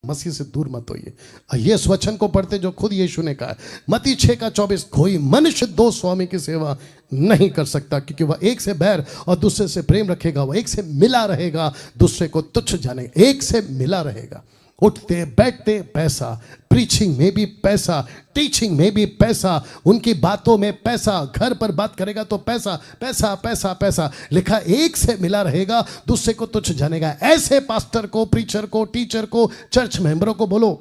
मसीह से दूर मत होइए। ये इस वचन को पढ़ते जो खुद यीशु ने कहा है, मत्ती 6:24, कोई मनुष्य दो स्वामी की सेवा नहीं कर सकता, क्योंकि वह एक से बैर और दूसरे से प्रेम रखेगा, वह एक से मिला रहेगा, दूसरे को तुच्छ जानेगा। एक से मिला रहेगा, उठते बैठते पैसा, प्रीचिंग में भी पैसा, टीचिंग में भी पैसा, उनकी बातों में पैसा, घर पर बात करेगा तो पैसा पैसा पैसा पैसा। लिखा एक से मिला रहेगा, दूसरे को तुच्छ जानेगा। ऐसे पास्टर को, प्रीचर को, टीचर को, चर्च मेंबरों को बोलो,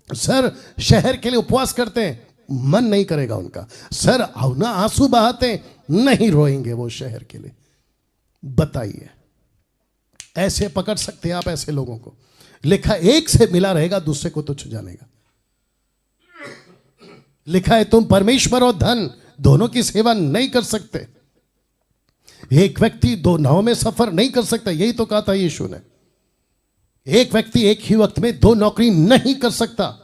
सर शहर के लिए उपवास करते हैं, मन नहीं करेगा उनका। सर ना आंसू बहाते नहीं रोएंगे वो शहर के लिए। बताइए, ऐसे पकड़ सकते हैं आप ऐसे लोगों को? लिखा एक से मिला रहेगा, दूसरे को तुच्छ जानेगा। लिखा है तुम परमेश्वर और धन दोनों की सेवा नहीं कर सकते। एक व्यक्ति दो नाव में सफर नहीं कर सकता, यही तो कहा था यीशु ने। एक व्यक्ति एक ही वक्त में दो नौकरी नहीं कर सकता।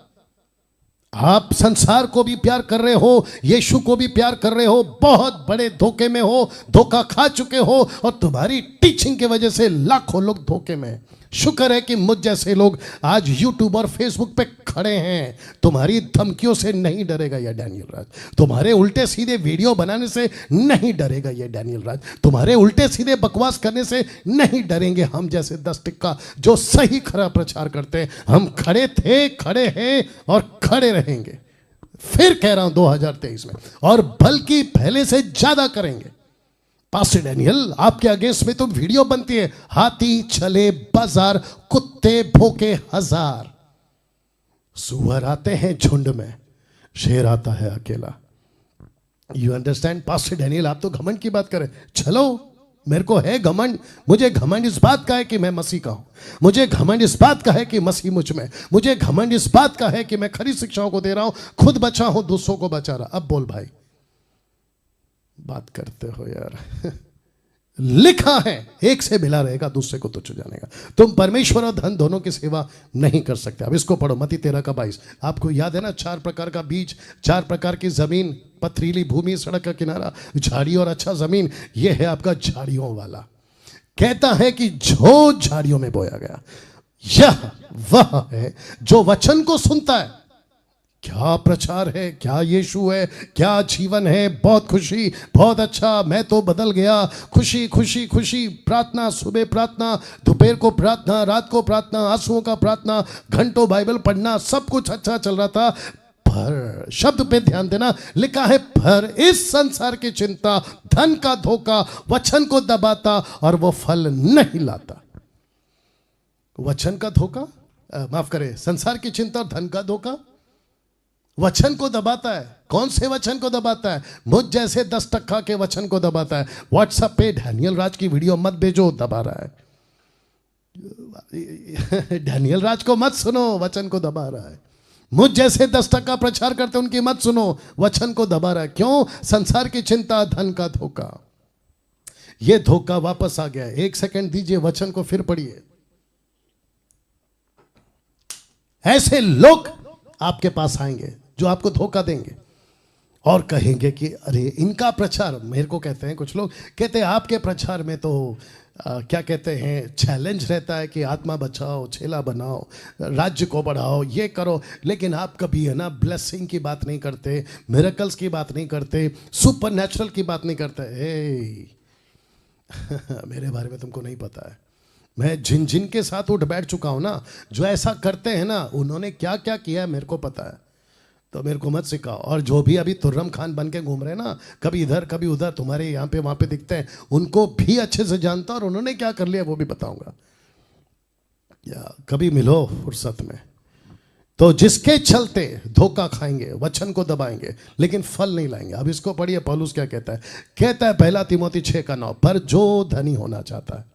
आप संसार को भी प्यार कर रहे हो, यीशु को भी प्यार कर रहे हो, बहुत बड़े धोखे में हो, धोखा खा चुके हो, और तुम्हारी टीचिंग की वजह से लाखों लोग धोखे में। शुक्र है कि मुझ जैसे लोग आज यूट्यूब और फेसबुक पे खड़े हैं। तुम्हारी धमकियों से नहीं डरेगा ये डैनियल राज, तुम्हारे उल्टे सीधे वीडियो बनाने से नहीं डरेगा ये डैनियल राज, तुम्हारे उल्टे सीधे बकवास करने से नहीं डरेंगे हम जैसे 10 टिक्का जो सही खरा प्रचार करते हैं। हम खड़े थे, खड़े हैं और खड़े रहेंगे। फिर कह रहा हूं 2023 में, और बल्कि पहले से ज्यादा करेंगे। पास्टर डैनियल, आपके अगेंस्ट में तो वीडियो बनती है, हाथी चले बाजार, कुत्ते भोके हजार, सुअर आते हैं झुंड में, शेर आता है अकेला। You understand? पास्टर डैनियल, आप तो घमंड की बात करें। चलो, मेरे को है घमंड। मुझे घमंड इस बात का है कि मैं मसीह का हूं, मुझे घमंड इस बात का है कि मसीह मुझ में, मुझे घमंड इस बात का है कि मैं खरी शिक्षाओं को दे रहा हूं, खुद बचा हूं, दूसरों को बचा रहा। अब बोल भाई, बात करते हो यार। लिखा है एक से मिला रहेगा, दूसरे को तुच्छ जानेगा। तुम परमेश्वर और धन दोनों की सेवा नहीं कर सकते। अब इसको पढ़ो, मत्ती 13:22। आपको याद है ना, 4 प्रकार का बीज, 4 प्रकार की जमीन, पथरीली भूमि, सड़क का किनारा, झाड़ी और अच्छा जमीन। यह है आपका झाड़ियों वाला। कहता है कि जो झाड़ियों में बोया गया, यह वह है जो वचन को सुनता है। क्या प्रचार है, क्या यीशु है, क्या जीवन है। बहुत खुशी, बहुत अच्छा, मैं तो बदल गया। खुशी खुशी खुशी, प्रार्थना, सुबह प्रार्थना, दोपहर को प्रार्थना, रात को प्रार्थना, आंसुओं का प्रार्थना, घंटों बाइबल पढ़ना, सब कुछ अच्छा चल रहा था। पर शब्द पे ध्यान देना, लिखा है पर इस संसार की चिंता, धन का धोखा वचन को दबाता और वो फल नहीं लाता। वचन का धोखा, माफ करे, संसार की चिंता और धन का धोखा वचन को दबाता है। कौन से वचन को दबाता है? मुझ जैसे 10 टक्का के वचन को दबाता है। व्हाट्सएप पे डैनियल राज की वीडियो मत भेजो, दबा रहा है। डैनियल राज को मत सुनो, वचन को दबा रहा है। मुझ जैसे 10 टक्का प्रचार करते उनकी मत सुनो, वचन को दबा रहा है। क्यों? संसार की चिंता, धन का धोखा। ये धोखा वापस आ गया। 1 सेकंड दीजिए, वचन को फिर पढ़िए। ऐसे लोग आपके पास आएंगे जो आपको धोखा देंगे और कहेंगे कि अरे इनका प्रचार, मेरे को कहते हैं कुछ लोग, कहते हैं आपके प्रचार में तो क्या कहते हैं, चैलेंज रहता है कि आत्मा बचाओ, चेला बनाओ, राज्य को बढ़ाओ, ये करो, लेकिन आप कभी है ना ब्लेसिंग की बात नहीं करते, मिरेकल्स की बात नहीं करते, सुपर नेचुरल की बात नहीं करते। मेरे बारे में तुमको नहीं पता है। मैं जिन जिन के साथ उठ बैठ चुका हूं ना, जो ऐसा करते हैं ना, उन्होंने क्या क्या किया है मेरे को पता है। तो मेरे को मत सिखाओ। और जो भी अभी तुर्रम खान बन के घूम रहे हैं ना, कभी इधर कभी उधर, तुम्हारे यहाँ पे वहाँ पे दिखते हैं, उनको भी अच्छे से जानता और उन्होंने क्या कर लिया वो भी बताऊंगा। या कभी मिलो फुर्सत में। तो जिसके चलते धोखा खाएंगे, वचन को दबाएंगे, लेकिन फल नहीं लाएंगे। अब इसको पढ़िए, पौलुस क्या कहता है। कहता है 1 तीमोथी 6:9, पर जो धनी होना चाहता है,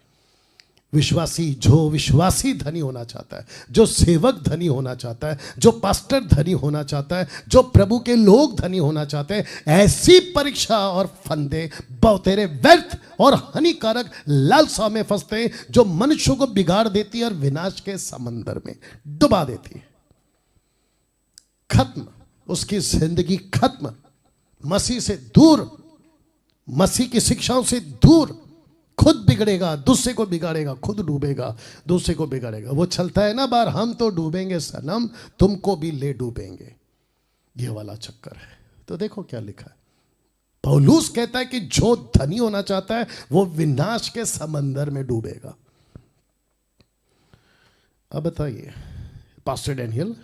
विश्वासी, जो विश्वासी धनी होना चाहता है, जो सेवक धनी होना चाहता है, जो पास्टर धनी होना चाहता है, जो प्रभु के लोग धनी होना चाहते हैं, ऐसी परीक्षा और फंदे बहुतेरे व्यर्थ और हानिकारक लालसा में फंसते हैं, जो मनुष्यों को बिगाड़ देती है और विनाश के समंदर में डुबा देती है। खत्म, उसकी जिंदगी खत्म। मसीह से दूर, मसीह की शिक्षाओं से दूर, खुद बिगड़ेगा, दूसरे को बिगाड़ेगा, खुद डूबेगा, दूसरे को बिगाड़ेगा। वो चलता है ना बार, हम तो डूबेंगे सनम, तुमको भी ले डूबेंगे, ये वाला चक्कर है। तो देखो क्या लिखा है। पौलुस कहता है कि जो धनी होना चाहता है वो विनाश के समंदर में डूबेगा। अब बताइए पास्टर डैनियल,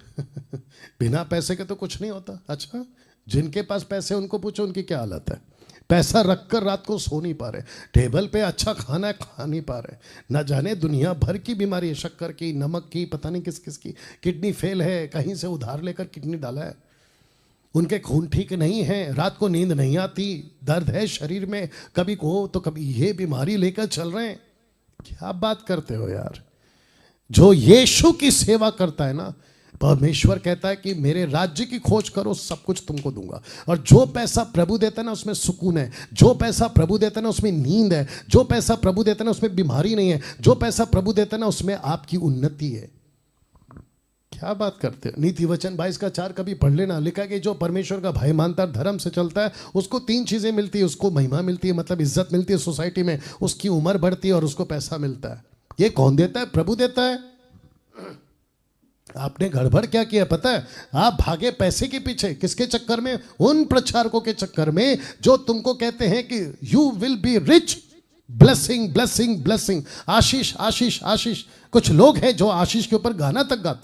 बिना पैसे के तो कुछ नहीं होता। अच्छा, जिनके पास पैसे उनको पूछो उनकी क्या हालत है। पैसा रखकर रात को सो नहीं पा रहे, टेबल पे अच्छा खाना है खा नहीं पा रहे, ना जाने दुनिया भर की बीमारी है, शक्कर की, नमक की, पता नहीं किस किस की, किडनी फेल है, कहीं से उधार लेकर किडनी डाला है, उनके खून ठीक नहीं है, रात को नींद नहीं आती, दर्द है शरीर में, कभी को तो कभी ये बीमारी लेकर चल रहे हैं। क्या बात करते हो यार। जो यीशु की सेवा करता है ना, परमेश्वर कहता है कि मेरे राज्य की खोज करो, सब कुछ तुमको दूंगा। और जो पैसा प्रभु देता है ना उसमें सुकून है, जो पैसा प्रभु देता है ना उसमें नींद है, जो पैसा प्रभु देता है ना उसमें बीमारी नहीं है, जो पैसा प्रभु देता है ना उसमें आपकी उन्नति है। क्या बात करते हैं। नीति वचन 22:4 कभी पढ़ लेना, लिखा है कि जो परमेश्वर का भय मानता है, धर्म से चलता है, उसको 3 चीजें मिलती है। उसको महिमा मिलती है, मतलब इज्जत मिलती है सोसाइटी में, उसकी उम्र बढ़ती है और उसको पैसा मिलता है। ये कौन देता है? प्रभु देता है। आपने गड़बड़ क्या किया पता है? आप भागे पैसे के पीछे। किसके चक्कर में? उन प्रचारकों के चक्कर में जो तुमको कहते हैं कि you will be rich, blessing blessing blessing, आशीष आशीष आशीष। कुछ लोग हैं जो आशीष के ऊपर गाना तक गाते।